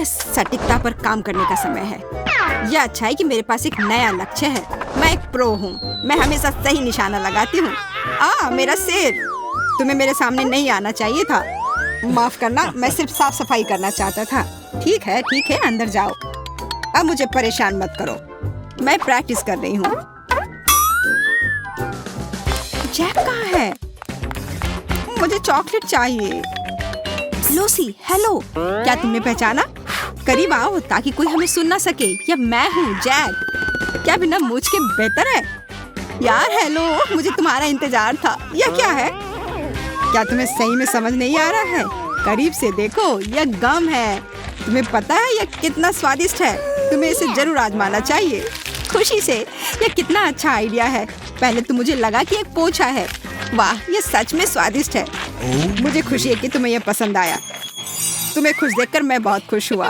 सटीकता पर काम करने का समय है। यह अच्छा है कि मेरे पास एक नया लक्ष्य है। मैं एक प्रो हूँ। मैं हमेशा सही निशाना लगाती हूँ। मेरा सिर। तुम्हें मेरे सामने नहीं आना चाहिए था। माफ करना, मैं सिर्फ साफ सफाई करना चाहता था। ठीक है, अंदर जाओ। अब मुझे परेशान मत करो। मैं प्रैक्टिस कर रही हूँ। जैक कहाँ है? मुझे चॉकलेट चाहिए। Lucy, hello. क्या तुमने पहचाना? करीब आओ ताकि कोई हमें सुन ना सके। यह मैं हूँ, जैक। क्या बिना मूंछ के बेहतर है? यार हेलो, मुझे तुम्हारा इंतजार था। यह क्या है? क्या तुम्हें सही में समझ नहीं आ रहा है? करीब से देखो, यह गम है। तुम्हें पता है यह कितना स्वादिष्ट है? तुम्हें इसे जरूर आजमाना चाहिए। खुशी से। यह कितना अच्छा आइडिया है। पहले तो मुझे लगा कि एक पोछा है। वाह, यह सच में स्वादिष्ट है। मुझे खुशी है कि तुम्हें यह पसंद आया। तुम्हें खुश देखकर मैं बहुत खुश हुआ।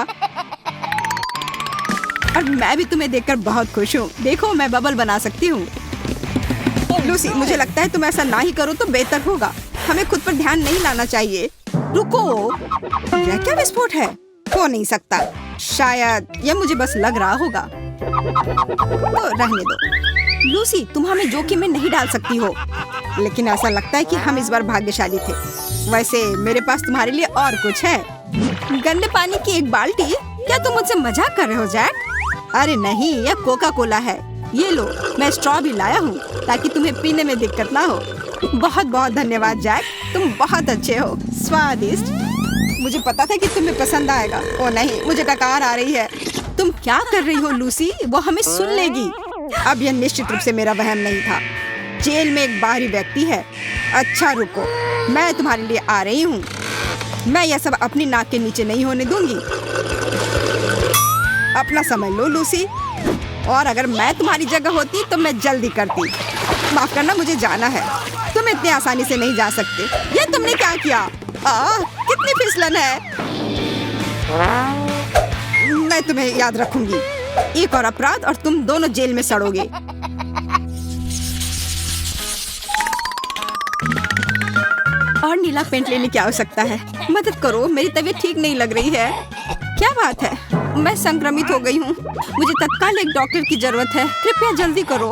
और मैं भी तुम्हें देखकर बहुत खुश हूँ। देखो, मैं बबल बना सकती हूँ। लूसी, मुझे लगता है तुम ऐसा ना ही करो तो बेहतर होगा। हमें खुद पर ध्यान नहीं लाना चाहिए। रुको, यह क्या विस्फोट है? हो नहीं सकता। शायद यह मुझे बस लग रहा होगा। तो रहने दो। लूसी, तुम हमें जोखिम में नहीं डाल सकती हो। लेकिन ऐसा लगता है कि हम इस बार भाग्यशाली थे। वैसे मेरे पास तुम्हारे लिए और कुछ है। गंदे पानी की एक बाल्टी? क्या तुम मुझसे मजाक कर रहे हो जैक? अरे नहीं, यह कोका कोला है। ये लो, मैं स्ट्रॉ भी लाया हूँ ताकि तुम्हें पीने में दिक्कत ना हो। बहुत बहुत धन्यवाद जैक, तुम बहुत अच्छे हो। स्वादिष्ट। मुझे पता था कि तुम्हें पसंद आएगा। ओ नहीं, मुझे डकार आ रही है। तुम क्या कर रही हो लूसी? वो हमें सुन लेगी। अब यह निश्चित रूप से मेरा वहम नहीं था। जेल में एक बाहरी व्यक्ति है। अच्छा रुको, मैं तुम्हारे लिए आ रही हूँ। मैं यह सब अपनी नाक के नीचे नहीं होने दूंगी। अपना समय लो लूसी। और अगर मैं तुम्हारी जगह होती तो मैं जल्दी करती। माफ करना, मुझे जाना है। तुम इतने आसानी से नहीं जा सकते। ये तुमने क्या किया? कितनी फिसलन है। मैं तुम्हें याद रखूंगी। एक और अपराध और तुम दोनों जेल में सड़ोगे। और नीला पेंट लेने की आवश्यकता है। मदद करो, मेरी तबीयत ठीक नहीं लग रही है। क्या बात है? मैं संक्रमित हो गई हूँ। मुझे तत्काल एक डॉक्टर की जरूरत है। कृपया जल्दी करो।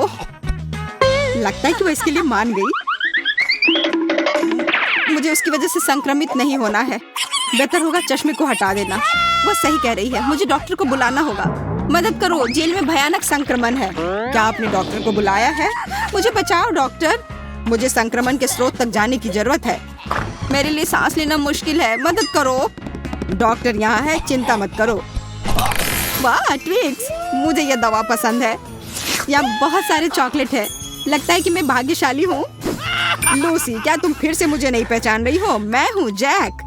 लगता है कि वो इसके लिए मान गई। मुझे उसकी वजह से संक्रमित नहीं होना है। बेहतर होगा चश्मे को हटा देना। वो सही कह रही है। मुझे डॉक्टर को बुलाना होगा। मदद करो, जेल में भयानक संक्रमण है। क्या आपने डॉक्टर को बुलाया है? मुझे बचाओ डॉक्टर। मुझे संक्रमण के स्रोत तक जाने की जरूरत है। मेरे लिए सांस लेना मुश्किल है। मदद करो। डॉक्टर यहाँ है, चिंता मत करो। वाह ट्विक्स, मुझे यह दवा पसंद है। यहाँ बहुत सारे चॉकलेट है। लगता है कि मैं भाग्यशाली हूँ। लूसी, क्या तुम फिर से मुझे नहीं पहचान रही हो? मैं हूँ जैक।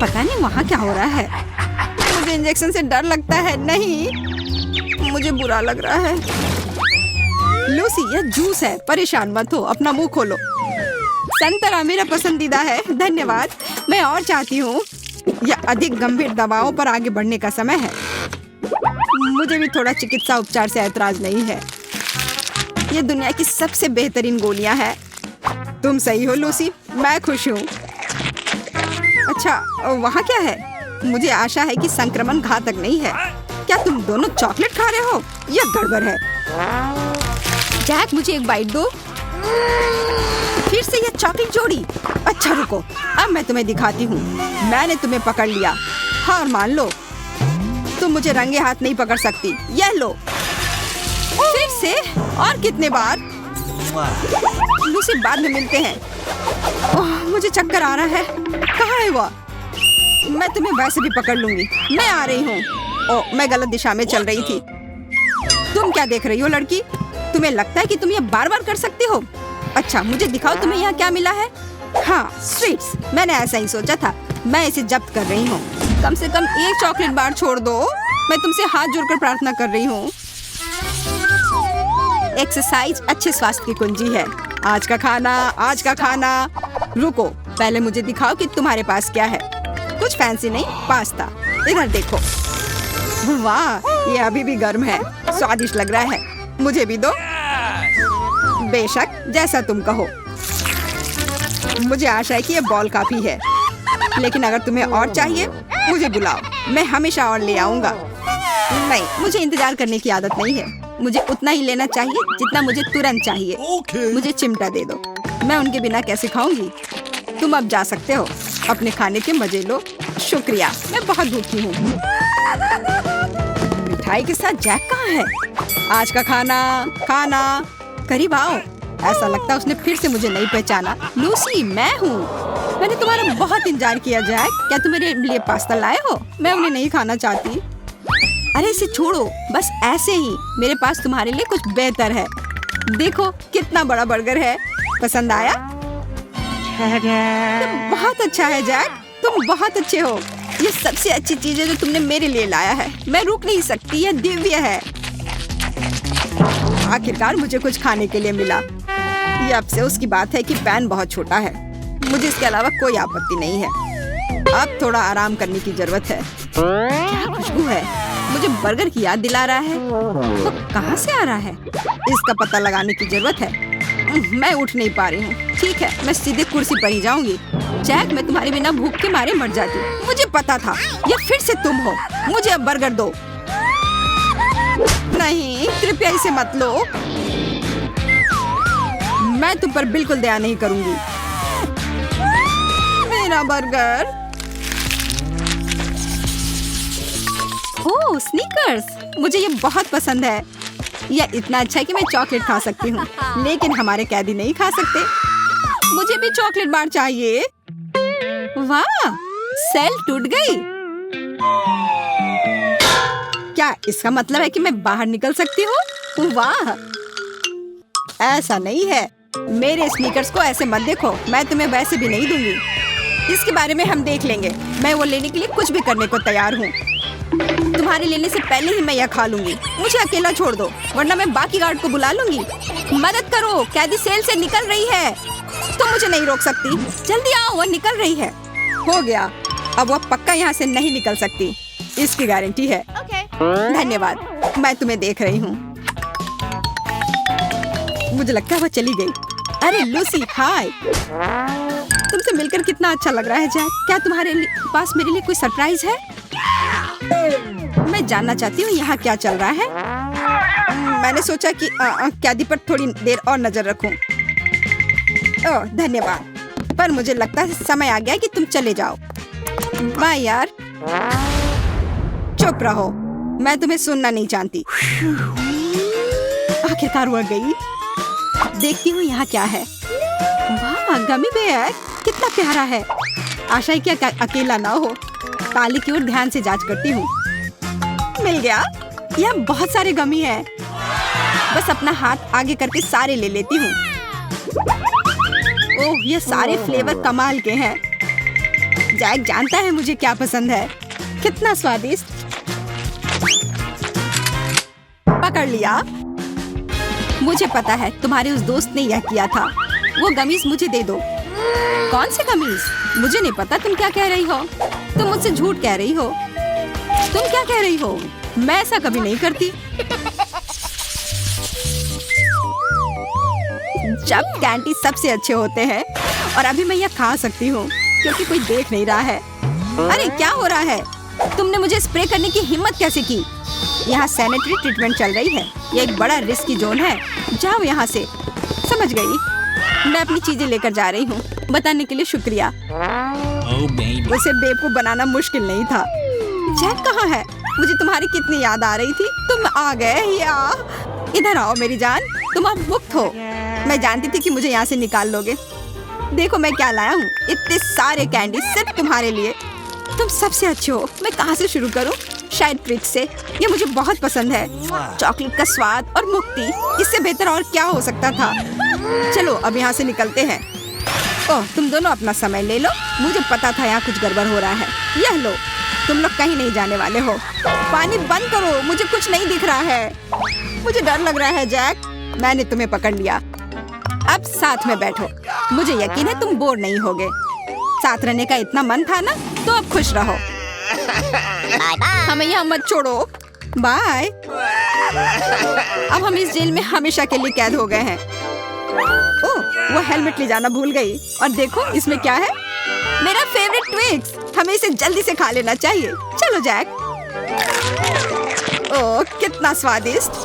पता नहीं वहाँ क्या हो रहा है। मुझे इंजेक्शन से डर लगता है। नहीं, मुझे बुरा लग रहा है। लूसी, यह जूस है। परेशान मत हो, अपना मुंह खोलो। संतरा मेरा पसंदीदा है। धन्यवाद। मैं और चाहती हूँ। यह अधिक गंभीर दवाओं पर आगे बढ़ने का समय है। मुझे भी थोड़ा चिकित्सा उपचार से ऐतराज नहीं है। ये दुनिया की सबसे बेहतरीन गोलियां हैं। तुम सही हो लूसी, मैं खुश हूँ। अच्छा, वहाँ क्या है? मुझे आशा है कि संक्रमण घातक नहीं है। क्या तुम दोनों चॉकलेट खा रहे हो? यह गड़बड़ है। जैक, मुझे एक बाइट दो। फिर से यह चॉकलेट जोड़ी। अच्छा रुको, अब मैं तुम्हें दिखाती हूँ। मैंने तुम्हें पकड़ लिया। हार मान लो। तुम मुझे रंगे हाथ नहीं पकड़ सकती। यह लो। फिर से? और कितने बार? लूसी, बाद में मिलते हैं। मुझे चक्कर आ रहा है। कहाँ है वो? मैं तुम्हें वैसे भी पकड़ लूंगी। मैं आ रही हूँ। मैं गलत दिशा में चल रही थी। तुम क्या देख रही हो लड़की? तुम्हें लगता है कि तुम ये बार बार कर सकती हो? अच्छा, मुझे दिखाओ तुम्हें यहाँ क्या मिला है। हाँ, स्वीट्स। मैंने ऐसा ही सोचा था। मैं इसे जब्त कर रही हूँ। कम से कम एक चॉकलेट बार छोड़ दो। मैं तुमसे हाथ जोड़कर प्रार्थना कर रही हूँ। एक्सरसाइज अच्छे स्वास्थ्य की कुंजी है। आज का खाना। रुको, पहले मुझे दिखाओ कि तुम्हारे पास क्या है। कुछ फैंसी नहीं, पास्ता। इधर देखो। वाह, ये अभी भी गर्म है। स्वादिष्ट लग रहा है। मुझे भी दो। बेशक, जैसा तुम कहो। मुझे आशा है कि ये बॉल काफी है। लेकिन अगर तुम्हें और चाहिए, मुझे बुलाओ। मैं हमेशा और ले आऊंगा। नहीं, मुझे इंतजार करने की आदत नहीं है। मुझे उतना ही लेना चाहिए जितना मुझे तुरंत चाहिए। मुझे चिमटा दे दो, मैं उनके बिना कैसे खाऊंगी। तुम अब जा सकते हो, अपने खाने के मजे लो। शुक्रिया, मैं बहुत भूखी हूँ। मिठाई के साथ जैक कहाँ है? आज का खाना करीब आओ। ऐसा लगता है उसने फिर से मुझे नहीं पहचाना। लूसी, मैं हूँ। मैंने तुम्हारा बहुत इंतजार किया जैक। क्या तुम मेरे लिए पास्ता लाए हो? मैं उन्हें नहीं खाना चाहती। अरे इसे छोड़ो, बस ऐसे ही। मेरे पास तुम्हारे लिए कुछ बेहतर है। देखो कितना बड़ा बर्गर है। पसंद आया? बहुत अच्छा है जैक, तुम बहुत अच्छे हो। ये सबसे अच्छी चीज है जो तुमने मेरे लिए लाया है। मैं रुक नहीं सकती, यह दिव्य है। आखिरकार मुझे कुछ खाने के लिए मिला। ये अफसोस की बात है कि पैन बहुत छोटा है। मुझे इसके अलावा कोई आपत्ति नहीं है। अब थोड़ा आराम करने की जरूरत है। क्या खुशबू है, मुझे बर्गर की याद दिला रहा है। तो कहाँ से आ रहा है? इसका पता लगाने की जरूरत है। मैं उठ नहीं पा रही हूँ। ठीक है, मैं सीधे कुर्सी पर ही जाऊंगी। जैक, मैं तुम्हारे बिना भूख के मारे मर जाती। मुझे पता था, ये फिर से तुम हो। मुझे अब बर्गर दो। नहीं, कृपया इसे मत लो। मैं तुम पर बिल्कुल दया नहीं करूंगी। मेरा बर्गर। ओह, स्नीकर्स, मुझे ये बहुत पसंद है। यह इतना अच्छा है कि मैं चॉकलेट खा सकती हूँ, लेकिन हमारे कैदी नहीं खा सकते। मुझे भी चॉकलेट बार चाहिए। वाह, सेल टूट गई। क्या इसका मतलब है कि मैं बाहर निकल सकती हूँ? वाह, ऐसा नहीं है। मेरे स्नीकर्स को ऐसे मत देखो, मैं तुम्हें वैसे भी नहीं दूंगी। इसके बारे में हम देख लेंगे। मैं वो लेने के लिए कुछ भी करने को तैयार हूँ। तुम्हारे लेने से पहले ही मैं यह खा लूंगी। मुझे अकेला छोड़ दो, वरना मैं बाकी गार्ड को बुला लूंगी। मदद करो, कैदी सेल से निकल रही है। तुम मुझे नहीं रोक सकती। जल्दी आओ, वह निकल रही है। हो गया, अब वह पक्का यहाँ से नहीं निकल सकती, इसकी गारंटी है। धन्यवाद, मैं तुम्हें देख रही हूँ। मुझे लगता है वह चली गई। अरे लूसी, हाय। तुमसे मिलकर कितना अच्छा लग रहा है जैक। क्या तुम्हारे पास मेरे लिए कोई सरप्राइज है? मैं जानना चाहती हूँ यहाँ क्या चल रहा है। मैंने सोचा कि कैदी पर थोड़ी देर और नजर रखूं। ओह, धन्यवाद, पर मुझे लगता है समय आ गया कि तुम चले जाओ। बाय यार। चुप रहो, मैं तुम्हें सुनना नहीं चाहती। आखिरकार वह गई। देखती हूँ यहाँ क्या है। वाह, गमी बेयर, कितना प्यारा है। आशा है कि अकेला ना हो। ताली की ओर ध्यान से जांच करती हूँ। मिल गया। यह बहुत सारे गमी है। बस अपना हाथ आगे करके सारे ले लेती हूँ। ओह, ये सारे फ्लेवर कमाल के हैं। जैक जानता है मुझे क्या पसंद है। कितना स्वादिष्ट। पकड़ लिया। मुझे पता है तुम्हारे उस दोस्त ने यह किया था। वो गमीज मुझे दे दो। कौन से गमीज? मुझे नहीं पता तुम क्या कह रही हो। तुम मुझसे झूठ कह रही हो। तुम क्या कह रही हो? मैं ऐसा कभी नहीं करती। जब कैंडी सबसे अच्छे होते हैं, और अभी मैं यह खा सकती हूँ क्योंकि कोई देख नहीं रहा है। अरे क्या हो रहा है? तुमने मुझे स्प्रे करने की हिम्मत कैसे की? यहाँ सैनिटरी ट्रीटमेंट चल रही है। यह एक बड़ा रिस्की जोन है। जाओ यहाँ से। समझ गई। मैं अपनी चीजें लेकर जा रही हूँ। बताने के लिए शुक्रिया। उसे बेवकूफ बनाना मुश्किल नहीं था। जैक कहाँ है? मुझे तुम्हारी कितनी याद आ रही थी। तुम आ गए या? इधर आओ मेरी जान, तुम अब मुक्त हो। मैं जानती थी कि मुझे यहाँ से निकाल लोगे। देखो मैं क्या लाया हूँ। इतने सारे कैंडी सिर्फ तुम्हारे लिए। तुम सबसे अच्छे हो। मैं कहाँ से शुरू करूँ? शायद ट्रीट से। ये मुझे बहुत पसंद है। चॉकलेट का स्वाद और मुक्ति, इससे बेहतर और क्या हो सकता था। चलो अब यहाँ से निकलते हैं। ओह, तुम दोनों अपना समय ले लो। मुझे पता था यहाँ कुछ गड़बड़ हो रहा है। यह लो, तुम लोग कहीं नहीं जाने वाले हो। पानी बंद करो, मुझे कुछ नहीं दिख रहा है। मुझे डर लग रहा है जैक। मैंने तुम्हें पकड़ लिया। अब साथ में बैठो। मुझे यकीन है तुम बोर नहीं होगे। साथ रहने का इतना मन था ना, तो अब खुश रहो। हमें यहाँ मत छोड़ो। बाय। अब हम इस जेल में हमेशा के लिए कैद हो गए हैं। ओह, वो हेलमेट ले जाना भूल गई। और देखो इसमें क्या है। मेरा फेवरेट ट्विक्स। हमें इसे जल्दी से खा लेना चाहिए। चलो जैक। ओह, कितना स्वादिष्ट।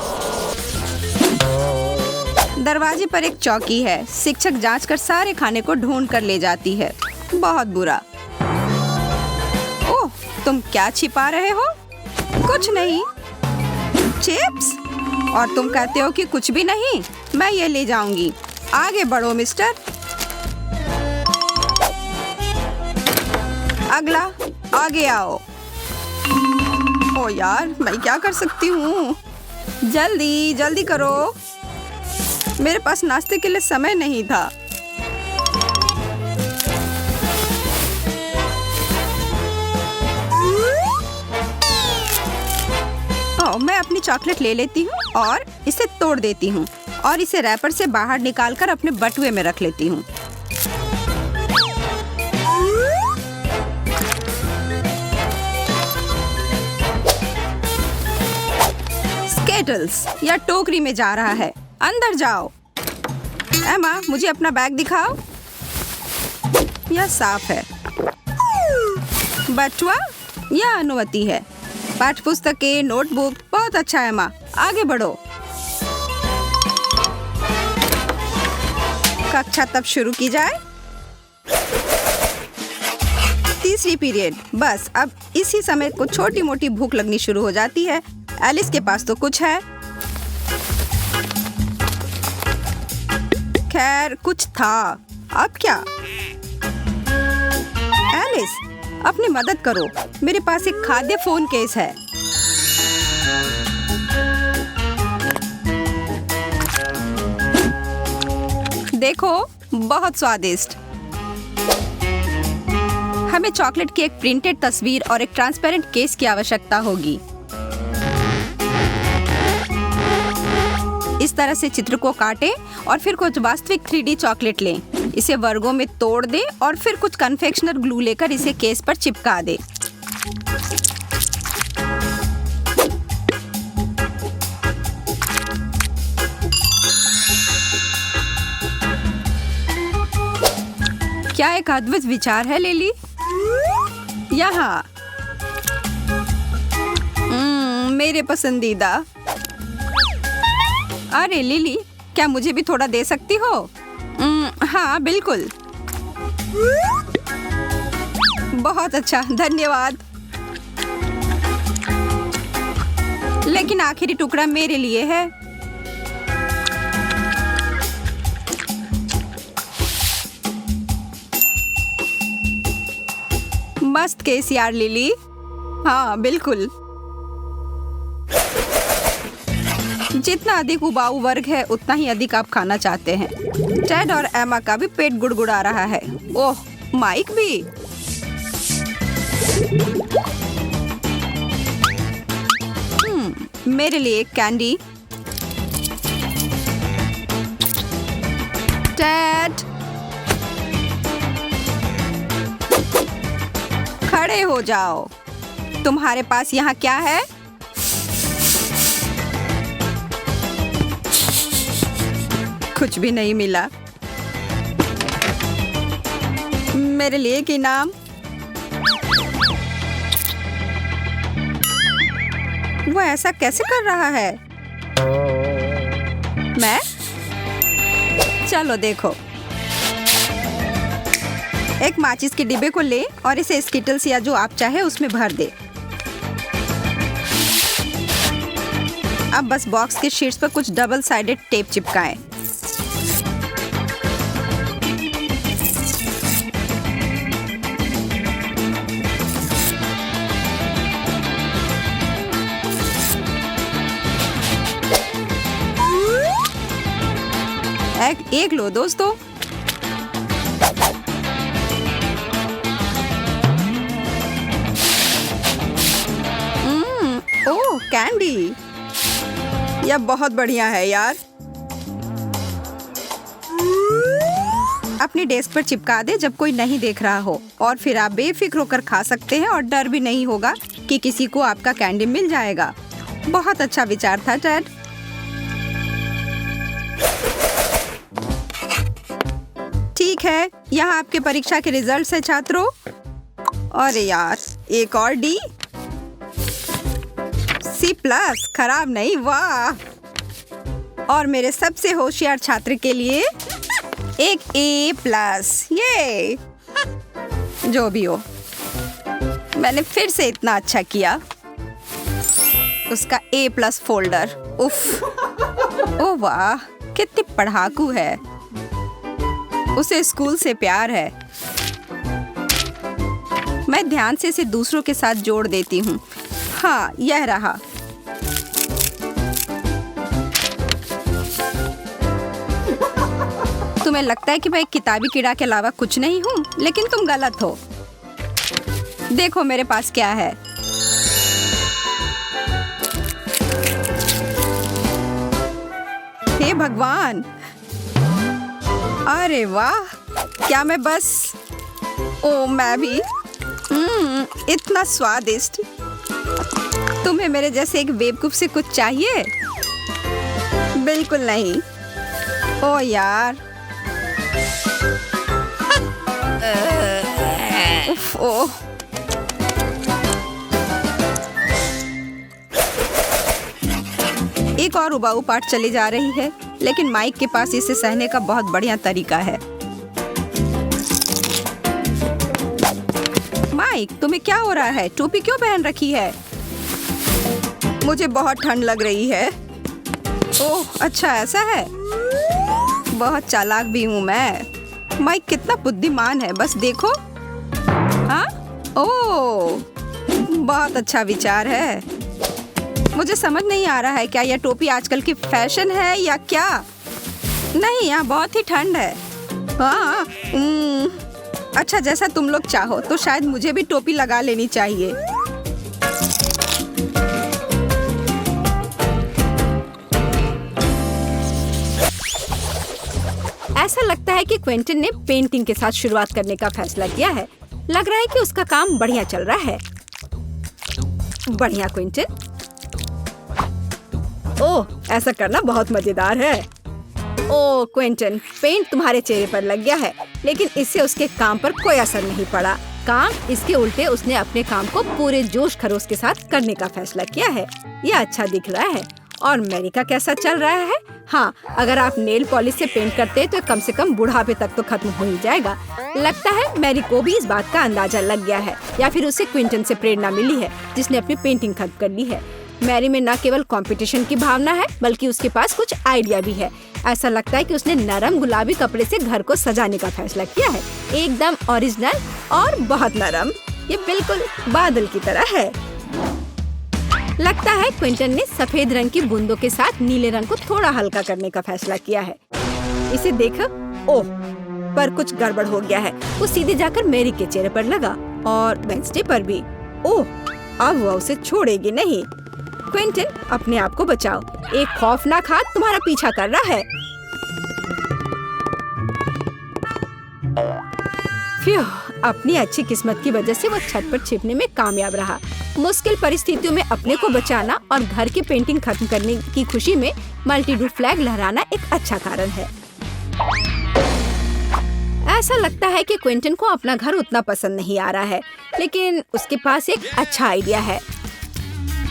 दरवाजे पर एक चौकी है। शिक्षक जांच कर सारे खाने को ढूंढ कर ले जाती है। बहुत बुरा। ओह, तुम क्या छिपा रहे हो? कुछ नहीं। चिप्स? और तुम कहते हो कि कुछ भी नहीं? मैं ये ले जाऊंगी। आगे बढ़ो मिस्टर। अगला, आगे आओ। ओ यार, मैं क्या कर सकती हूँ? जल्दी जल्दी करो। मेरे पास नाश्ते के लिए समय नहीं था। मैं अपनी चॉकलेट ले लेती हूँ और इसे तोड़ देती हूँ और इसे रैपर से बाहर निकालकर अपने बटुए में रख लेती हूँ। स्केटल्स या टोकरी में जा रहा है। अंदर जाओ। एमा, मुझे अपना बैग दिखाओ। यह साफ है। बटुआ? यह अनुमति है। पाठ्य पुस्तकें, नोटबुक। बहुत अच्छा है माँ, आगे बढ़ो। कक्षा तब शुरू की जाए। तीसरी पीरियड। बस अब इसी समय को छोटी मोटी भूख लगनी शुरू हो जाती है। एलिस के पास तो कुछ है। खैर, कुछ था। अब क्या? एलिस, अपनी मदद करो। मेरे पास एक खाद्य फोन केस है। देखो, बहुत स्वादिष्ट। हमें चॉकलेट की एक प्रिंटेड तस्वीर और एक ट्रांसपेरेंट केस की आवश्यकता होगी। इस तरह से चित्र को काटें और फिर कुछ वास्तविक 3D चॉकलेट लें। इसे वर्गों में तोड़ दें और फिर कुछ कन्फेक्शनर ग्लू लेकर इसे केस पर चिपका दें। क्या एक अद्भुत विचार है लिली। यहाँ मेरे पसंदीदा। अरे लिली, क्या मुझे भी थोड़ा दे सकती हो? हाँ बिल्कुल। बहुत अच्छा, धन्यवाद। लेकिन आखिरी टुकड़ा मेरे लिए है। मस्त केस यार लिली। हाँ बिल्कुल। जितना अधिक उबाऊ वर्ग है उतना ही अधिक आप खाना चाहते हैं। टेड और एमा का भी पेट गुड़गुड़ा रहा है। ओह, माइक भी। मेरे लिए एक कैंडी। टेड, खड़े हो जाओ। तुम्हारे पास यहाँ क्या है? कुछ भी नहीं मिला। मेरे लिए एक इनाम। वो ऐसा कैसे कर रहा है? मैं? चलो देखो। एक माचिस के डिब्बे को ले और इसे स्किटल्स या जो आप चाहे उसमें भर दे। अब बस बॉक्स के शीट्स पर कुछ डबल साइडेड टेप चिपकाएं। एक लो दोस्तों। ओह, कैंडी। यह बहुत बढ़िया है यार। अपनी डेस्क पर चिपका दे जब कोई नहीं देख रहा हो, और फिर आप बेफिक्र होकर खा सकते हैं और डर भी नहीं होगा कि किसी को आपका कैंडी मिल जाएगा। बहुत अच्छा विचार था टेड। ठीक है, यहाँ आपके परीक्षा के रिजल्ट्स हैं छात्रों। अरे यार, एक और डी। C+ खराब नहीं, वाह। और मेरे सबसे होशियार छात्र के लिए एक A+। ये जो भी हो, मैंने फिर से इतना अच्छा किया। उसका A+ फोल्डर, उफ। ओ वाह, कितनी पढ़ाकू है। उसे स्कूल से प्यार है। मैं ध्यान से इसे दूसरों के साथ जोड़ देती हूँ। हाँ, यह रहा। तुम्हें लगता है कि मैं एक किताबी कीड़ा के अलावा कुछ नहीं हूँ, लेकिन तुम गलत हो। देखो मेरे पास क्या है। हे भगवान, अरे वाह, क्या मैं बस। ओ मैं भी। इतना स्वादिष्ट। तुम्हें मेरे जैसे एक बेवकूफ से कुछ चाहिए? बिल्कुल नहीं। ओ यार। उफ, ओ। एक और उबाऊ पार्ट चली जा रही है, लेकिन माइक के पास इसे सहने का बहुत बढ़िया तरीका है। माइक, तुम्हें क्या हो रहा है? टोपी क्यों पहन रखी है? मुझे बहुत ठंड लग रही है। ओह, अच्छा ऐसा है। बहुत चालाक भी हूँ मैं। माइक कितना बुद्धिमान है, बस देखो। हाँ? ओह, बहुत अच्छा विचार है। मुझे समझ नहीं आ रहा है, क्या यह टोपी आजकल की फैशन है या क्या? नहीं, यहाँ बहुत ही ठंड है। हाँ, अच्छा, जैसा तुम लोग चाहो, तो शायद मुझे भी टोपी लगा लेनी चाहिए। ऐसा लगता है कि क्विंटन ने पेंटिंग के साथ शुरुआत करने का फैसला किया है। लग रहा है कि उसका काम बढ़िया चल रहा है। बढ़िया क्विंटन। ओह, ऐसा करना बहुत मजेदार है। ओह क्विंटन, पेंट तुम्हारे चेहरे पर लग गया है, लेकिन इससे उसके काम पर कोई असर नहीं पड़ा। काम इसके उल्टे, उसने अपने काम को पूरे जोश खरोश के साथ करने का फैसला किया है। यह अच्छा दिख रहा है। और मैरी का कैसा चल रहा है? हाँ, अगर आप नेल पॉलिश से पेंट करते तो कम से कम बुढ़ापे तक तो खत्म हो ही जाएगा। लगता है मैरी को भी इस बात का अंदाजा लग गया है, या फिर उसे क्विंटन से प्रेरणा मिली है, जिसने अपनी पेंटिंग खत्म कर ली है। मैरी में न केवल कंपटीशन की भावना है, बल्कि उसके पास कुछ आइडिया भी है। ऐसा लगता है कि उसने नरम गुलाबी कपड़े से घर को सजाने का फैसला किया है। एकदम ओरिजिनल और बहुत नरम। ये बिल्कुल बादल की तरह है। लगता है क्विंटन ने सफेद रंग की बूंदों के साथ नीले रंग को थोड़ा हल्का करने का फैसला किया है। इसे देखो। ओह, पर कुछ गड़बड़ हो गया है। वो सीधे जाकर मैरी के चेहरे पर लगा और वेंसडे पर भी। ओह, अब वो उसे छोड़ेगी नहीं। क्विंटन, अपने आप को बचाओ। एक खौफनाक हाथ तुम्हारा पीछा कर रहा है। फ्यू, अपनी अच्छी किस्मत की वजह से वो छत पर छिपने में कामयाब रहा। मुश्किल परिस्थितियों में अपने को बचाना और घर की पेंटिंग खत्म करने की खुशी में मल्टीडू फ्लैग लहराना एक अच्छा कारण है। ऐसा लगता है कि क्विंटन को अपना घर उतना पसंद नहीं आ रहा है, लेकिन उसके पास एक अच्छा आइडिया है।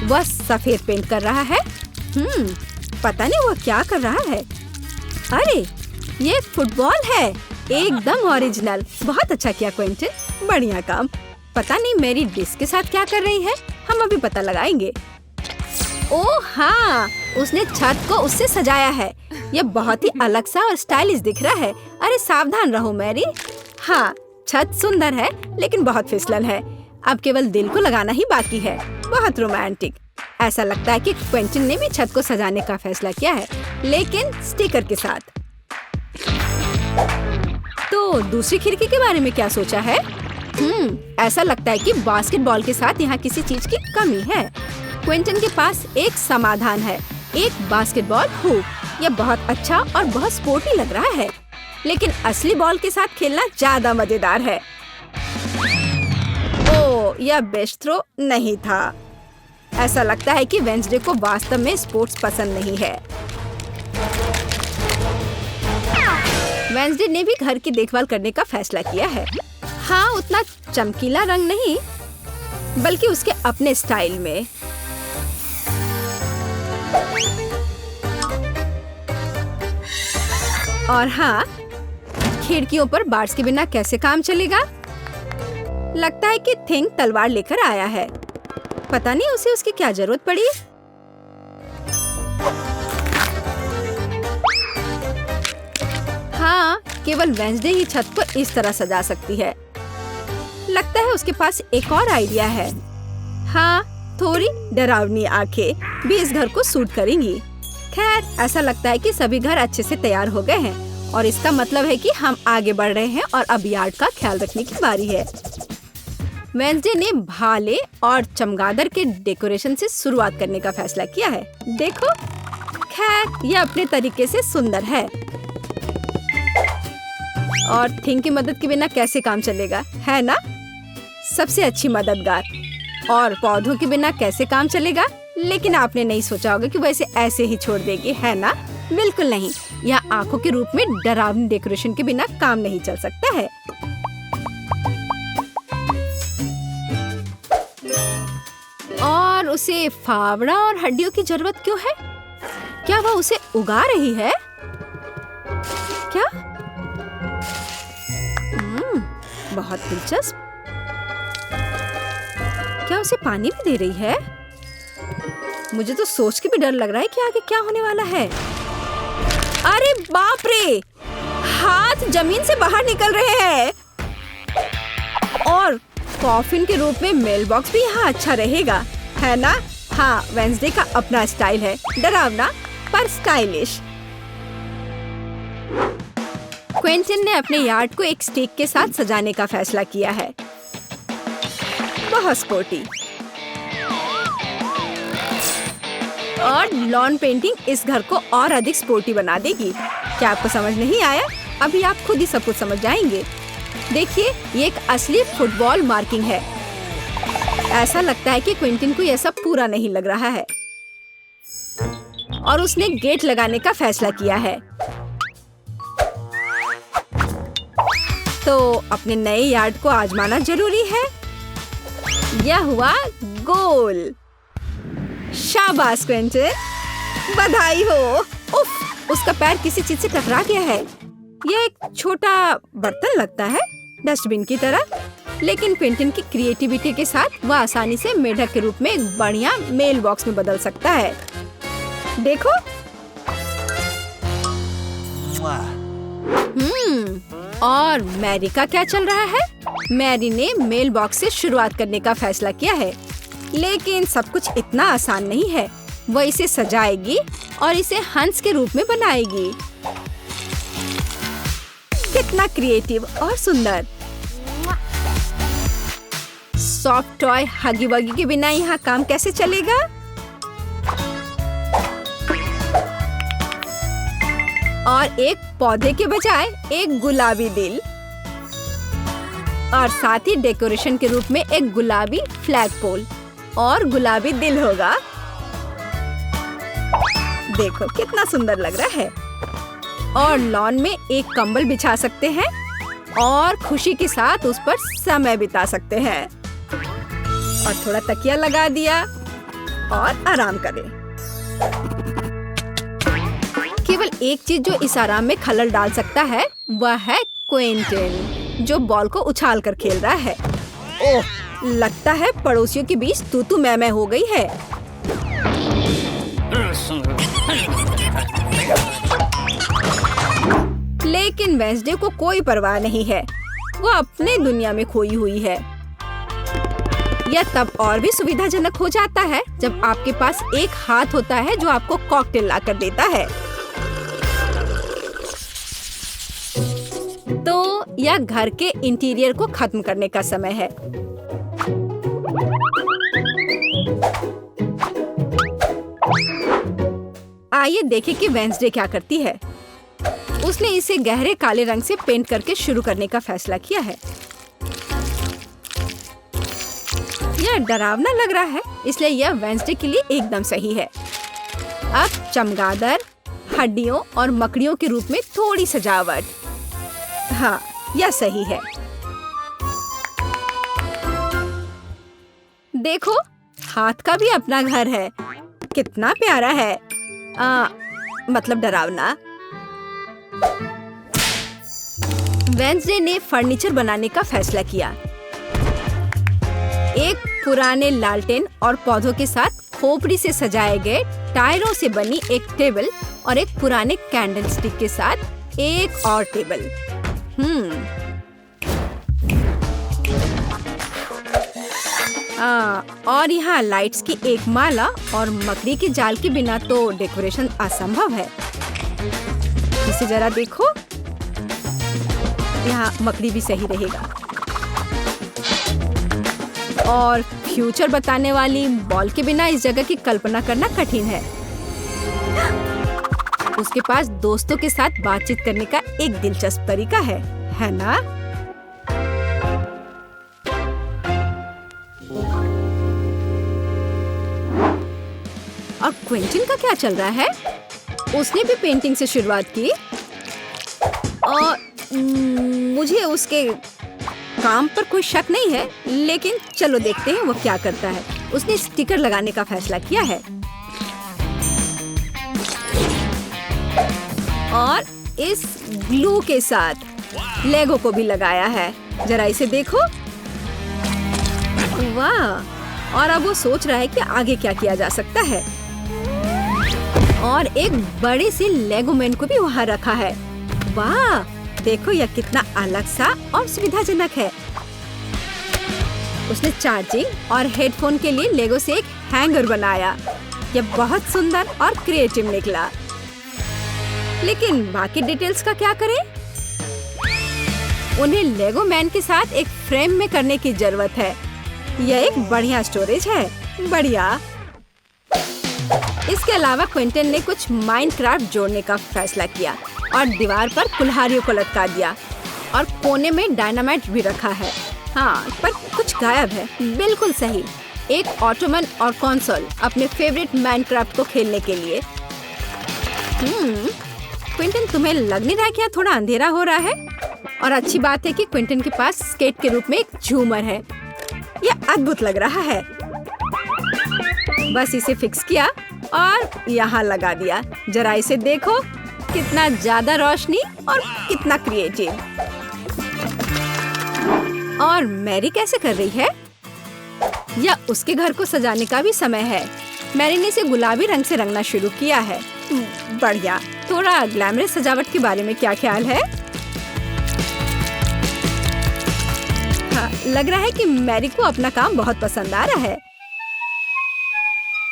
वह सफेद पेंट कर रहा है। पता नहीं वो क्या कर रहा है। अरे, ये एक फुटबॉल है। एकदम ओरिजिनल। बहुत अच्छा किया क्विंटन, बढ़िया काम। पता नहीं मेरी डिस्क के साथ क्या कर रही है, हम अभी पता लगाएंगे। ओह हाँ, उसने छत को उससे सजाया है। ये बहुत ही अलग सा और स्टाइलिश दिख रहा है। अरे सावधान रहो मैरी। हाँ, छत सुंदर है, लेकिन बहुत फिसलन है। अब केवल दिल को लगाना ही बाकी है। बहुत रोमांटिक। ऐसा लगता है कि क्विंटन ने भी छत को सजाने का फैसला किया है, लेकिन स्टिकर के साथ। तो दूसरी खिड़की के बारे में क्या सोचा है? ऐसा लगता है कि बास्केटबॉल के साथ यहाँ किसी चीज की कमी है। क्विंटन के पास एक समाधान है, एक बास्केटबॉल हुप। यह बहुत अच्छा और बहुत स्पोर्टी लग रहा है, लेकिन असली बॉल के साथ खेलना ज्यादा मजेदार है। ओह, यह बेस्ट थ्रो नहीं था। ऐसा लगता है कि वेंसडे को वास्तव में स्पोर्ट्स पसंद नहीं है। वेंसडे ने भी घर की देखभाल करने का फैसला किया है। हाँ, उतना चमकीला रंग नहीं, बल्कि उसके अपने स्टाइल में। और हाँ, खिड़कियों पर बार्स के बिना कैसे काम चलेगा? लगता है कि थिंक तलवार लेकर आया है। पता नहीं उसे उसकी क्या जरूरत पड़ी। हाँ, केवल वेंसडे ही छत को इस तरह सजा सकती है। लगता है उसके पास एक और आइडिया है। हाँ, थोड़ी डरावनी आंखें भी इस घर को सूट करेंगी। खैर, ऐसा लगता है कि सभी घर अच्छे से तैयार हो गए हैं और इसका मतलब है कि हम आगे बढ़ रहे हैं और अब यार्ड का ख्याल रखने की बारी है। वेंसडे ने भाले और चमगादड़ के डेकोरेशन से शुरुआत करने का फैसला किया है। देखो, खैर यह अपने तरीके से सुंदर है। और थिंक की मदद के बिना कैसे काम चलेगा, है ना? सबसे अच्छी मददगार। और पौधों के बिना कैसे काम चलेगा? लेकिन आपने नहीं सोचा होगा कि वैसे ऐसे ही छोड़ देगी, है ना? बिल्कुल नहीं। यह आंखों के रूप में डरावनी डेकोरेशन के बिना काम नहीं चल सकता है। और उसे फावड़ा और हड्डियों की जरूरत क्यों है? क्या वह उसे उगा रही है? क्या? बहुत दिलचस्प। क्या उसे पानी भी दे रही है? मुझे तो सोच के भी डर लग रहा है कि आगे क्या होने वाला है। अरे बाप रे! हाथ जमीन से बाहर निकल रहे हैं। और कॉफिन के रूप में मेल बॉक्स भी यहाँ अच्छा रहेगा, है ना? हाँ, वेंसडे का अपना स्टाइल है, डरावना पर स्टाइलिश। क्विंटन ने अपने यार्ड को एक स्टिक के साथ सजाने का फैसला किया है। बहुत स्पोर्टी। और लॉन पेंटिंग इस घर को और अधिक स्पोर्टी बना देगी। क्या आपको समझ नहीं आया? अभी आप खुद ही सब कुछ समझ जाएंगे। देखिए, ये एक असली फुटबॉल मार्किंग है। ऐसा लगता है कि क्विंटन को यह सब पूरा नहीं लग रहा है और उसने गेट लगाने का फैसला किया है। तो अपने नए यार्ड को आजमाना जरूरी है। यह हुआ गोल। शाबाश क्विंटन, बधाई हो। उफ, उसका पैर किसी चीज से टकरा गया है। यह एक छोटा बर्तन लगता है, डस्टबिन की तरह, लेकिन क्विंटन की क्रिएटिविटी के साथ वह आसानी से मेढक के रूप में एक बढ़िया मेल बॉक्स में बदल सकता है। देखो। और मैरी का क्या चल रहा है? मैरी ने मेल बॉक्स से शुरुआत करने का फैसला किया है, लेकिन सब कुछ इतना आसान नहीं है। वह इसे सजाएगी और इसे हंस के रूप में बनाएगी। कितना क्रिएटिव और सुंदर। सॉफ्ट टॉय हगी वगी के बिना यहाँ काम कैसे चलेगा? और एक पौधे के बजाय एक गुलाबी दिल, और साथ ही डेकोरेशन के रूप में एक गुलाबी फ्लैग पोल और गुलाबी दिल होगा। देखो कितना सुंदर लग रहा है। और लॉन में एक कंबल बिछा सकते हैं और खुशी के साथ उस पर समय बिता सकते हैं। और थोड़ा तकिया लगा दिया और आराम करें। केवल एक चीज जो इस आराम में खलल डाल सकता है वह है क्विंटन, जो बॉल को उछाल कर खेल रहा है। ओह, लगता है पड़ोसियों के बीच तू मैं हो गई है। लेकिन वेंसडे को कोई परवाह नहीं है। वो अपने दुनिया में खोई हुई है। यह तब और भी सुविधाजनक हो जाता है जब आपके पास एक हाथ होता है जो आपको कॉकटेल लाकर देता है। तो यह घर के इंटीरियर को खत्म करने का समय है। आइए देखें कि वेंसडे क्या करती है। उसने इसे गहरे काले रंग से पेंट करके शुरू करने का फैसला किया है। यह डरावना लग रहा है, इसलिए यह वेंसडे के लिए एकदम सही है। अब चमगादड़, हड्डियों और मकड़ियों के रूप में थोड़ी सजावट। हाँ, यह सही है। देखो, हाथ का भी अपना घर है। कितना प्यारा है। मतलब डरावना। वेंसडे ने फर्नीचर बनाने का फैसला किया। एक पुराने लालटेन और पौधों के साथ खोपड़ी से सजाए गए टायरों से बनी एक टेबल और एक पुराने कैंडल स्टिक के साथ एक और टेबल। और यहाँ लाइट्स की एक माला और मकड़ी के जाल के बिना तो डेकोरेशन असंभव है। इसे जरा देखो, यहाँ मकड़ी भी सही रहेगा। और फ्यूचर बताने वाली बॉल के बिना इस जगह की कल्पना करना कठिन है। उसके पास दोस्तों के साथ बातचीत करने का एक दिलचस्प तरीका है ना? और क्विंटन का क्या चल रहा है? उसने भी पेंटिंग से शुरुआत की और मुझे उसके काम पर कोई शक नहीं है, लेकिन चलो देखते हैं वो क्या करता है। उसने स्टिकर लगाने का फैसला किया है और इस ग्लू के साथ लेगो को भी लगाया है। जरा इसे देखो, वाह! और अब वो सोच रहा है कि आगे क्या किया जा सकता है। और एक बड़े से लेगो मैन को भी वहाँ रखा है। वाह! देखो यह कितना अलग सा और सुविधाजनक है। उसने चार्जिंग और हेडफोन के लिए लेगो से एक हैंगर बनाया। यह बहुत सुंदर और क्रिएटिव निकला। लेकिन बाकी डिटेल्स का क्या करें? उन्हें लेगो मैन के साथ एक फ्रेम में करने की जरूरत है। यह एक बढ़िया स्टोरेज है। बढ़िया। इसके अलावा क्विंटन ने कुछ माइनक्राफ्ट जोड़ने का फैसला किया और दीवार पर कुल्हाड़ियों को लटका दिया और कोने में डायनामाइट भी रखा है। हाँ, पर कुछ गायब है। बिल्कुल सही। एक ऑटोमन और कंसोल अपने फेवरेट माइनक्राफ्ट को खेलने के लिए। क्विंटन, तुम्हें लग नहीं रहा क्या थोड़ा अंधेरा हो रहा है? और अच्छी बात है कि क्विंटन के पास स्केट के रूप में एक झूमर है। यह अद्भुत लग रहा है। बस इसे फिक्स किया और यहाँ लगा दिया। जरा इसे देखो, कितना ज्यादा रोशनी और कितना क्रिएटिव। और मैरी कैसे कर रही है? या उसके घर को सजाने का भी समय है। मैरी ने इसे गुलाबी रंग से रंगना शुरू किया है। बढ़िया। थोड़ा ग्लैमरस सजावट के बारे में क्या ख्याल है? हाँ, लग रहा है कि मैरी को अपना काम बहुत पसंद आ रहा है।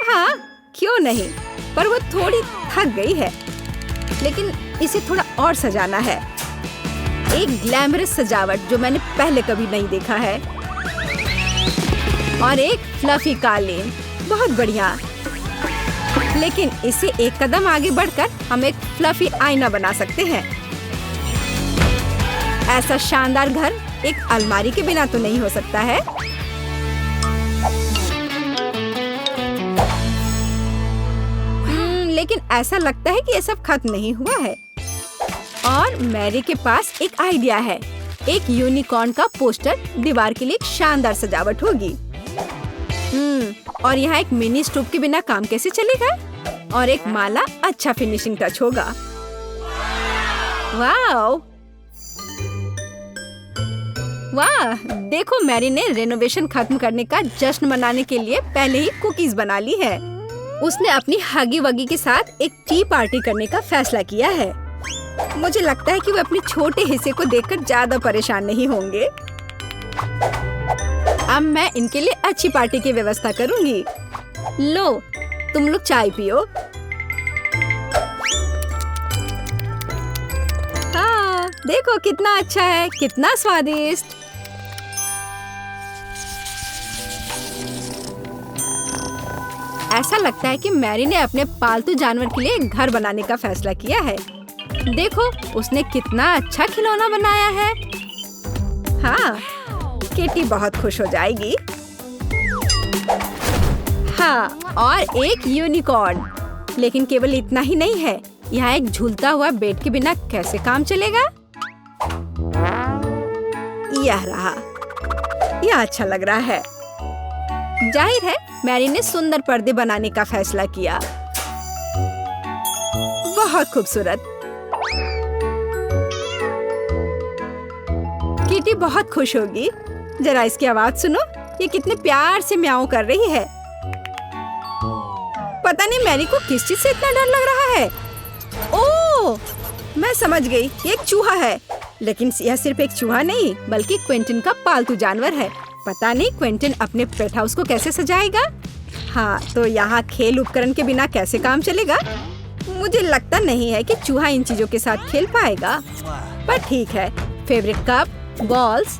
हाँ, क्यों नहीं, पर वो थोड़ी थक गई है। लेकिन इसे थोड़ा और सजाना है। एक ग्लैमरस सजावट जो मैंने पहले कभी नहीं देखा है। और एक फ्लफी कालीन, बहुत बढ़िया। लेकिन इसे एक कदम आगे बढ़कर हम एक फ्लफी आईना बना सकते हैं। ऐसा शानदार घर एक अलमारी के बिना तो नहीं हो सकता है। लेकिन ऐसा लगता है कि ये सब खत्म नहीं हुआ है। और मैरी के पास एक आइडिया है। एक यूनिकॉर्न का पोस्टर दीवार के लिए एक शानदार सजावट होगी। और यहाँ एक मिनी स्टोव के बिना काम कैसे चलेगा? और एक माला अच्छा फिनिशिंग टच होगा। वाह! वाह! देखो, मैरी ने रेनोवेशन खत्म करने का जश्न मनाने के लिए पहले ही कुकीज बना ली है। उसने अपनी हगी वगी के साथ एक टी पार्टी करने का फैसला किया है। मुझे लगता है कि वो अपने छोटे हिस्से को देखकर ज्यादा परेशान नहीं होंगे। अब मैं इनके लिए अच्छी पार्टी की व्यवस्था करूंगी। लो, तुम लोग चाय पियो। हाँ, देखो कितना अच्छा है, कितना स्वादिष्ट। ऐसा लगता है कि मैरी ने अपने पालतू जानवर के लिए एक घर बनाने का फैसला किया है। देखो, उसने कितना अच्छा खिलौना बनाया है। हाँ, किटी बहुत खुश हो जाएगी। हाँ, और एक यूनिकॉर्न। लेकिन केवल इतना ही नहीं है। यहाँ एक झूलता हुआ बेड के बिना कैसे काम चलेगा? यह रहा। यह अच्छा लग रहा है। जाहिर है मैरी ने सुंदर पर्दे बनाने का फैसला किया। बहुत खूबसूरत। किटी बहुत खुश होगी। जरा इसकी आवाज सुनो, ये कितने प्यार से म्याऊं कर रही है। पता नहीं मैरी को किस चीज से इतना डर लग रहा है। ओह, मैं समझ गई, ये एक चूहा है। लेकिन यह सिर्फ एक चूहा नहीं बल्कि क्विंटन का पालतू जानवर है। पता नहीं क्विंटन अपने पेट हाउस को कैसे सजाएगा। हाँ, तो यहाँ खेल उपकरण के बिना कैसे काम चलेगा। मुझे लगता नहीं है कि चूहा इन चीजों के साथ खेल पाएगा, पर ठीक है। Favourite cup, balls.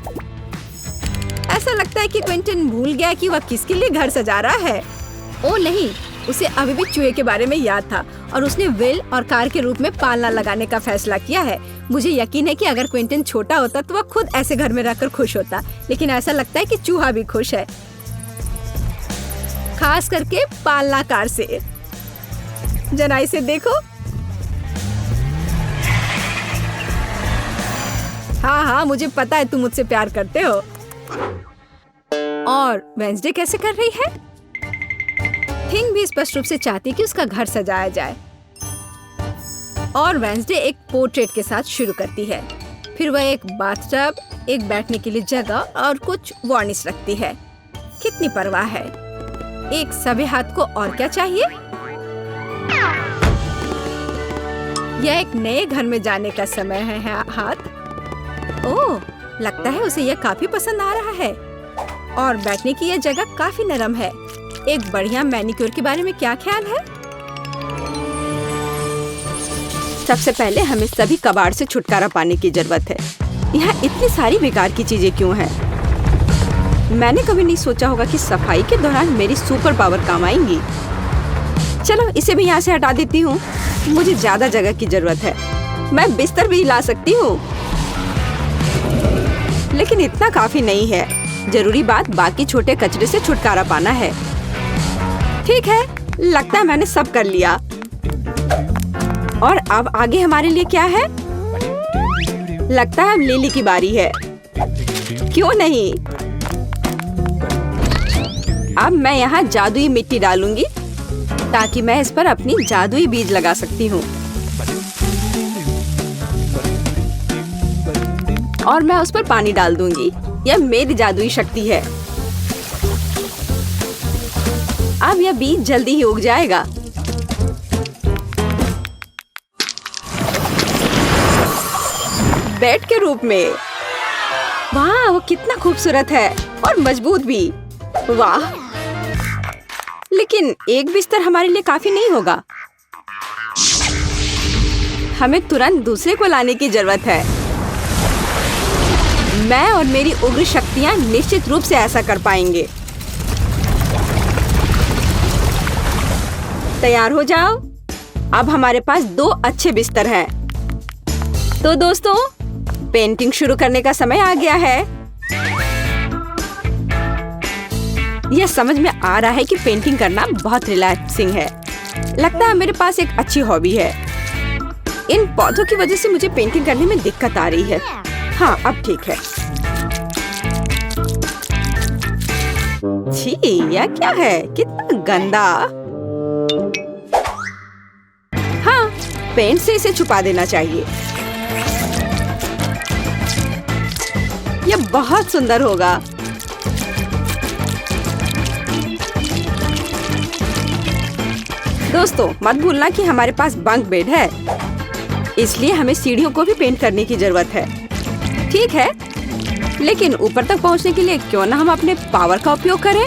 ऐसा लगता है कि क्विंटन भूल गया कि वह किसके लिए घर सजा रहा है। ओ नहीं, उसे अभी भी चूहे के बारे में याद था और उसने विल और कार के रूप में पालना लगाने का फैसला किया है। मुझे यकीन है कि अगर क्विंटन छोटा होता तो वह खुद ऐसे घर में रहकर खुश होता, लेकिन ऐसा लगता है कि चूहा भी खुश है, खास करके पालना कार से। जरा इसे देखो। हाँ हाँ, मुझे पता है तुम मुझसे प्यार करते हो। और वेंसडे कैसे कर रही है? थिंग भी स्पष्ट रूप से चाहती कि उसका घर सजाया जाए। और वेंसडे एक पोर्ट्रेट के साथ शुरू करती है। फिर वह एक बाथटब, एक बैठने के लिए जगह और कुछ वार्निश रखती है। कितनी परवाह है। एक सभ्य हाथ को और क्या चाहिए। यह एक नए घर में जाने का समय है हाथ। ओह, लगता है उसे यह काफी पसंद आ रहा है। और बैठने की यह जगह काफी नरम है। एक बढ़िया मैनिक्योर के बारे में क्या ख्याल है? सबसे पहले हमें सभी कबाड़ से छुटकारा पाने की जरूरत है। यहाँ इतनी सारी बेकार की चीजें क्यों हैं? मैंने कभी नहीं सोचा होगा कि सफाई के दौरान मेरी सुपर पावर काम आएंगी। चलो इसे भी यहाँ से हटा देती हूँ। मुझे ज्यादा जगह की जरूरत है। मैं बिस्तर भी ला सकती हूँ, लेकिन इतना काफी नहीं है। जरूरी बात बाकी छोटे कचरे से छुटकारा पाना है। ठीक है, लगता है मैंने सब कर लिया। और अब आगे हमारे लिए क्या है? लगता है अब लिली की बारी है। क्यों नहीं? अब मैं यहाँ जादुई मिट्टी डालूंगी ताकि मैं इस पर अपनी जादुई बीज लगा सकती हूँ। और मैं उस पर पानी डाल दूंगी। यह मेरी जादुई शक्ति है। अब यह बीज जल्दी ही उग जाएगा। बेड के रूप में। वाह, वो कितना खूबसूरत है और मजबूत भी। वाह, लेकिन एक बिस्तर हमारे लिए काफी नहीं होगा। हमें तुरंत दूसरे को लाने की जरूरत है। मैं और मेरी उग्र शक्तियां निश्चित रूप से ऐसा कर पाएंगे। तैयार हो जाओ। अब हमारे पास 2 अच्छे बिस्तर हैं। तो दोस्तों, पेंटिंग शुरू करने का समय आ गया है। यह समझ में आ रहा है कि पेंटिंग करना बहुत रिलैक्सिंग है। लगता है मेरे पास एक अच्छी हॉबी है। इन पौधों की वजह से मुझे पेंटिंग करने में दिक्कत आ रही है। हाँ, अब ठीक है। छी, यह क्या है? कितना गंदा। हाँ, पेंट से इसे छुपा देना चाहिए। यह बहुत सुंदर होगा। दोस्तों, मत भूलना कि हमारे पास बंक बेड है, इसलिए हमें सीढ़ियों को भी पेंट करने की जरूरत है। ठीक है, लेकिन ऊपर तक पहुंचने के लिए क्यों ना हम अपने पावर का उपयोग करें।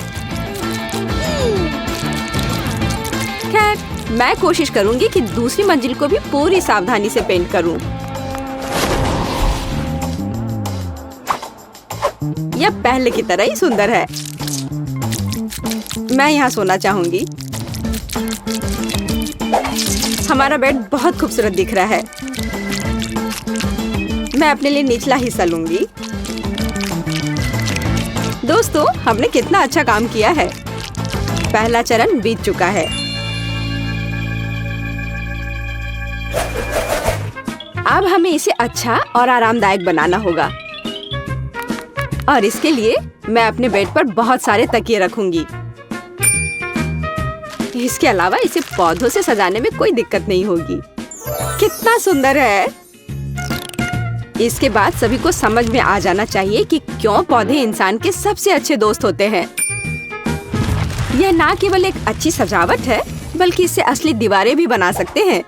खैर, मैं कोशिश करूंगी कि दूसरी मंजिल को भी पूरी सावधानी से पेंट करूं। यह पहले की तरह ही सुंदर है। मैं यहाँ सोना चाहूंगी। हमारा बेड बहुत खूबसूरत दिख रहा है। मैं अपने लिए निचला हिस्सा लूंगी। दोस्तों, हमने कितना अच्छा काम किया है। पहला चरण बीत चुका है। अब हमें इसे अच्छा और आरामदायक बनाना होगा। और इसके लिए मैं अपने बेड पर बहुत सारे तकिए रखूंगी। इसके अलावा इसे पौधों से सजाने में कोई दिक्कत नहीं होगी। कितना सुंदर है। इसके बाद सभी को समझ में आ जाना चाहिए कि क्यों पौधे इंसान के सबसे अच्छे दोस्त होते हैं। यह ना केवल एक अच्छी सजावट है, बल्कि इससे असली दीवारें भी बना सकते हैं,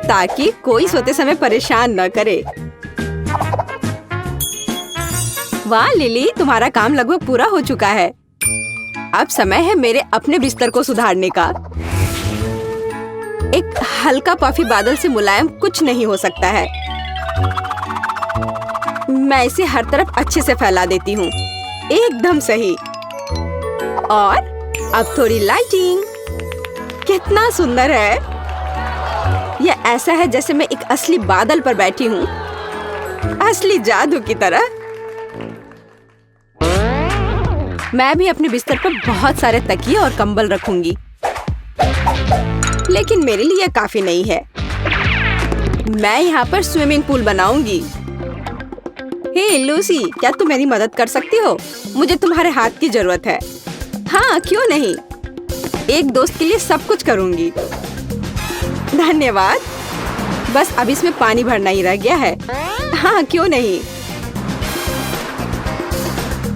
ताकि कोई सोते समय परेशान न करे। वाह लिली, तुम्हारा काम लगभग पूरा हो चुका है। अब समय है मेरे अपने बिस्तर को सुधारने का। एक हल्का पफी बादल से मुलायम कुछ नहीं हो सकता है। मैं इसे हर तरफ अच्छे से फैला देती हूँ। एकदम सही। और अब थोड़ी लाइटिंग। कितना सुंदर है। यह ऐसा है जैसे मैं एक असली बादल पर बैठी हूँ, असली जादू की तरह। मैं भी अपने बिस्तर पर बहुत सारे तकिए और कंबल रखूंगी, लेकिन मेरे लिए काफी नहीं है। मैं यहाँ पर स्विमिंग पूल बनाऊंगी। हे लूसी, क्या तुम मेरी मदद कर सकती हो? मुझे तुम्हारे हाथ की जरूरत है। हाँ, क्यों नहीं। एक दोस्त के लिए सब कुछ करूंगी। धन्यवाद। बस अब इसमें पानी भरना ही रह गया है। हाँ, क्यों नहीं।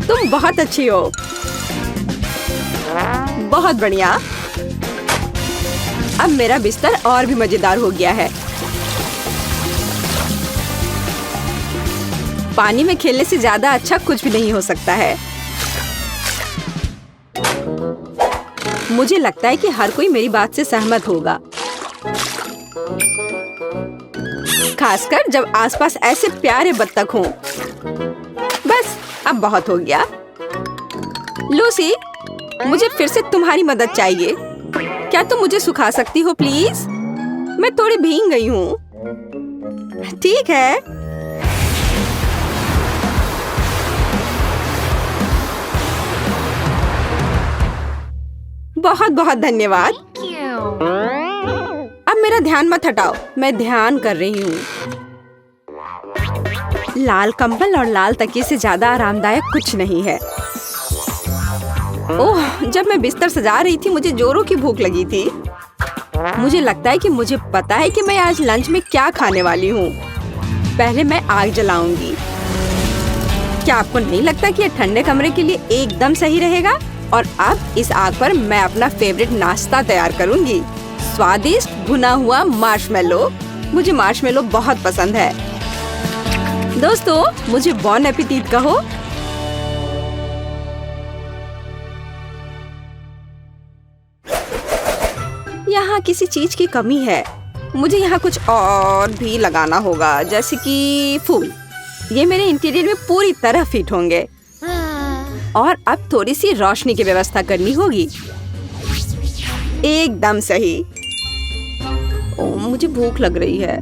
तुम बहुत अच्छी हो। बहुत बढ़िया। अब मेरा बिस्तर और भी मजेदार हो गया है। पानी में खेलने से ज्यादा अच्छा कुछ भी नहीं हो सकता है। मुझे लगता है कि हर कोई मेरी बात से सहमत होगा, खासकर जब आसपास ऐसे प्यारे बत्तख हों। बस अब बहुत हो गया। लूसी, मुझे फिर से तुम्हारी मदद चाहिए। क्या तुम मुझे सुखा सकती हो प्लीज? मैं थोड़ी भीग गई हूँ। ठीक है। बहुत बहुत धन्यवाद। अब मेरा ध्यान मत हटाओ, मैं ध्यान कर रही हूँ। लाल कंबल और लाल तकिए से ज्यादा आरामदायक कुछ नहीं है। ओह, जब मैं बिस्तर सजा रही थी मुझे जोरों की भूख लगी थी। मुझे लगता है कि मुझे पता है कि मैं आज लंच में क्या खाने वाली हूँ। पहले मैं आग जलाऊंगी। क्या आपको नहीं लगता कि यह ठंडे कमरे के लिए एकदम सही रहेगा? और अब इस आग पर मैं अपना फेवरेट नाश्ता तैयार करूंगी। स्वादिष्ट भुना हुआ मार्शमेलो। मुझे मार्शमेलो बहुत पसंद है। दोस्तों, मुझे बॉन एपेटीट कहो। यहाँ किसी चीज की कमी है। मुझे यहाँ कुछ और भी लगाना होगा, जैसे कि फूल। ये मेरे इंटीरियर में पूरी तरह फिट होंगे। और अब थोड़ी सी रोशनी की व्यवस्था करनी होगी। एकदम सही। ओह, मुझे भूख लग रही है।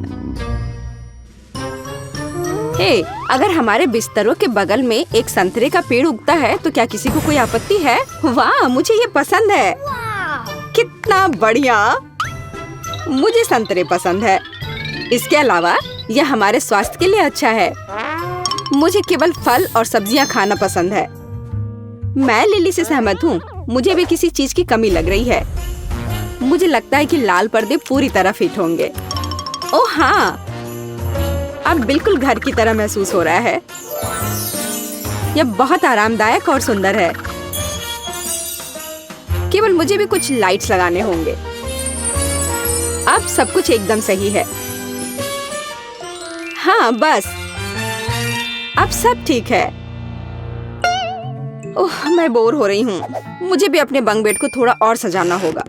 हे, अगर हमारे बिस्तरों के बगल में एक संतरे का पेड़ उगता है तो क्या किसी को कोई आपत्ति है? वाह, मुझे ये पसंद है। कितना बढ़िया। मुझे संतरे पसंद है। इसके अलावा यह हमारे स्वास्थ्य के लिए अच्छा है। मुझे केवल फल और सब्जियां खाना पसंद है। मैं लिली से सहमत हूँ। मुझे भी किसी चीज की कमी लग रही है। मुझे लगता है कि लाल पर्दे पूरी तरह फिट होंगे। ओह हाँ, अब बिल्कुल घर की तरह महसूस हो रहा है। यह बहुत आरामदायक और सुंदर है। केवल मुझे भी कुछ लाइट्स लगाने होंगे। अब सब कुछ एकदम सही है। हाँ, बस अब सब ठीक है। ओह, मैं बोर हो रही हूँ। मुझे भी अपने बंक बेड को थोड़ा और सजाना होगा।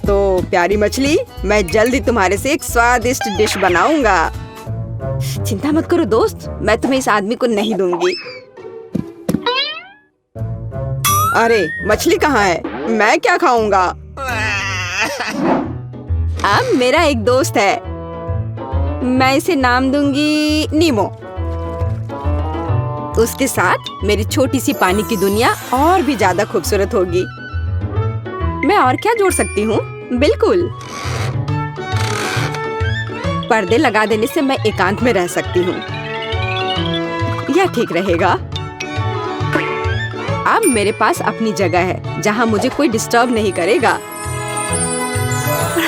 तो प्यारी मछली, मैं जल्दी तुम्हारे से एक स्वादिष्ट डिश बनाऊंगा। चिंता मत करो दोस्त, मैं तुम्हें इस आदमी को नहीं दूंगी। अरे, मछली कहाँ है? मैं क्या खाऊंगा? अब मेरा एक दोस्त है। मैं इसे नाम दूंगी नीमो। उसके साथ मेरी छोटी सी पानी की दुनिया और भी ज्यादा खूबसूरत होगी। मैं और क्या जोड़ सकती हूँ? बिल्कुल, पर्दे लगा देने से मैं एकांत में रह सकती हूँ। यह ठीक रहेगा। अब मेरे पास अपनी जगह है जहाँ मुझे कोई डिस्टर्ब नहीं करेगा।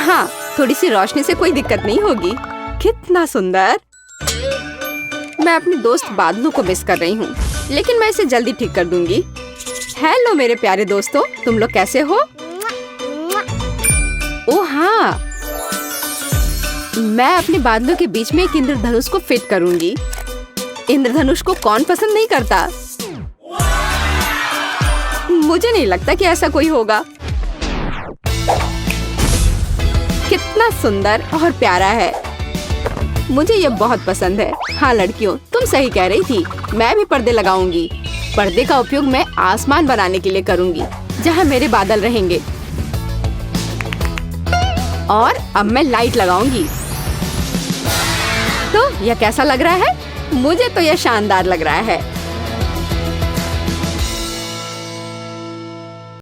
हाँ, थोड़ी सी रोशनी से कोई दिक्कत नहीं होगी। कितना सुंदर। मैं अपने दोस्त बादलों को मिस कर रही हूँ, लेकिन मैं इसे जल्दी ठीक कर दूंगी। हेलो मेरे प्यारे दोस्तों, तुम लोग कैसे हो? ओह हाँ, मैं अपने बादलों के बीच में एक इंद्रधनुष को फिट करूंगी। इंद्रधनुष को कौन पसंद नहीं करता? मुझे नहीं लगता कि ऐसा कोई होगा। कितना सुंदर और प्यारा है। मुझे ये बहुत पसंद है। हाँ लड़कियों, तुम सही कह रही थी। मैं भी पर्दे लगाऊंगी। पर्दे का उपयोग मैं आसमान बनाने के लिए करूंगी, जहाँ मेरे बादल रहेंगे। और अब मैं लाइट लगाऊंगी। तो यह कैसा लग रहा है? मुझे तो यह शानदार लग रहा है।